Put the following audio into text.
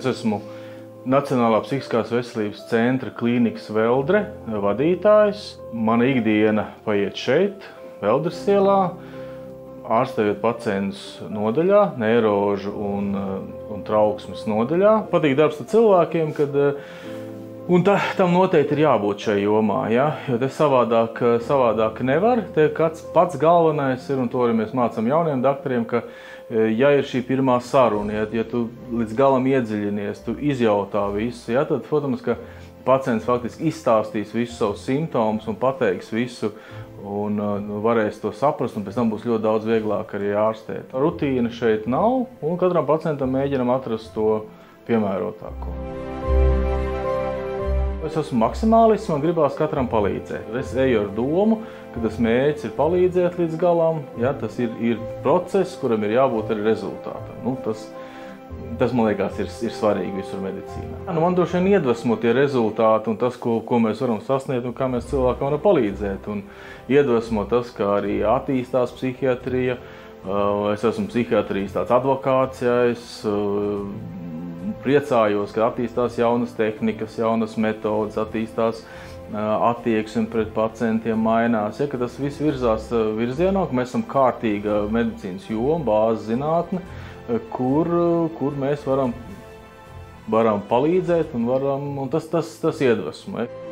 Es esmu Nacionālā psihiskās veselības centra klīnikas Veldre vadītājs. Mana ikdiena paiet šeit, Veldres ielā, ārstējot pacientus nodaļā, neirožu un trauksmes nodaļā. Patīk darbs ar cilvēkiem, un tam noteikti ir jābūt šai jomā, ja? Jo te savādāk nevar. Te pats galvenais ir, un to arī mēs mācām jauniem doktoriem, ka ja ir šī pirmā saruna, ja tu līdz galam iedziļinies, tu izjautā visu, ja, tad, protams, ka pacients faktiski izstāstīs visus savus simptomus un pateiks visu, un varēs to saprast, un pēc tam būs ļoti daudz vieglāk arī ārstēt. Rutīna šeit nav, un katram pacientam mēģinam atrast to piemērotāko. Es esmu maksimālists, man gribās katram palīdzēt. Es eju ar domu, ka tas mērķis ir palīdzēt līdz galam, ja, tas ir process, kuram ir jābūt arī rezultātam. Nu, tas man liekas, ir svarīgi visur medicīnā. Man droši vien iedvesmo tie rezultāti un tas, ko mēs varam sasniegt un kā mēs cilvēkam varam palīdzēt. Un iedvesmo tas, kā arī attīstās psihiatrija. Es esmu psihiatrijas tāds advokāts, ja, es priecājos, ka attīstās jaunas tehnikas, jaunas metodas, attīstās attieksme pret pacientiem mainās, ja, ka tas viss virzās virzienā, ka mēs esam kārtīga medicīnas joma, bāzes zinātne, kur mēs varam palīdzēt un tas iedvesmo. Ja.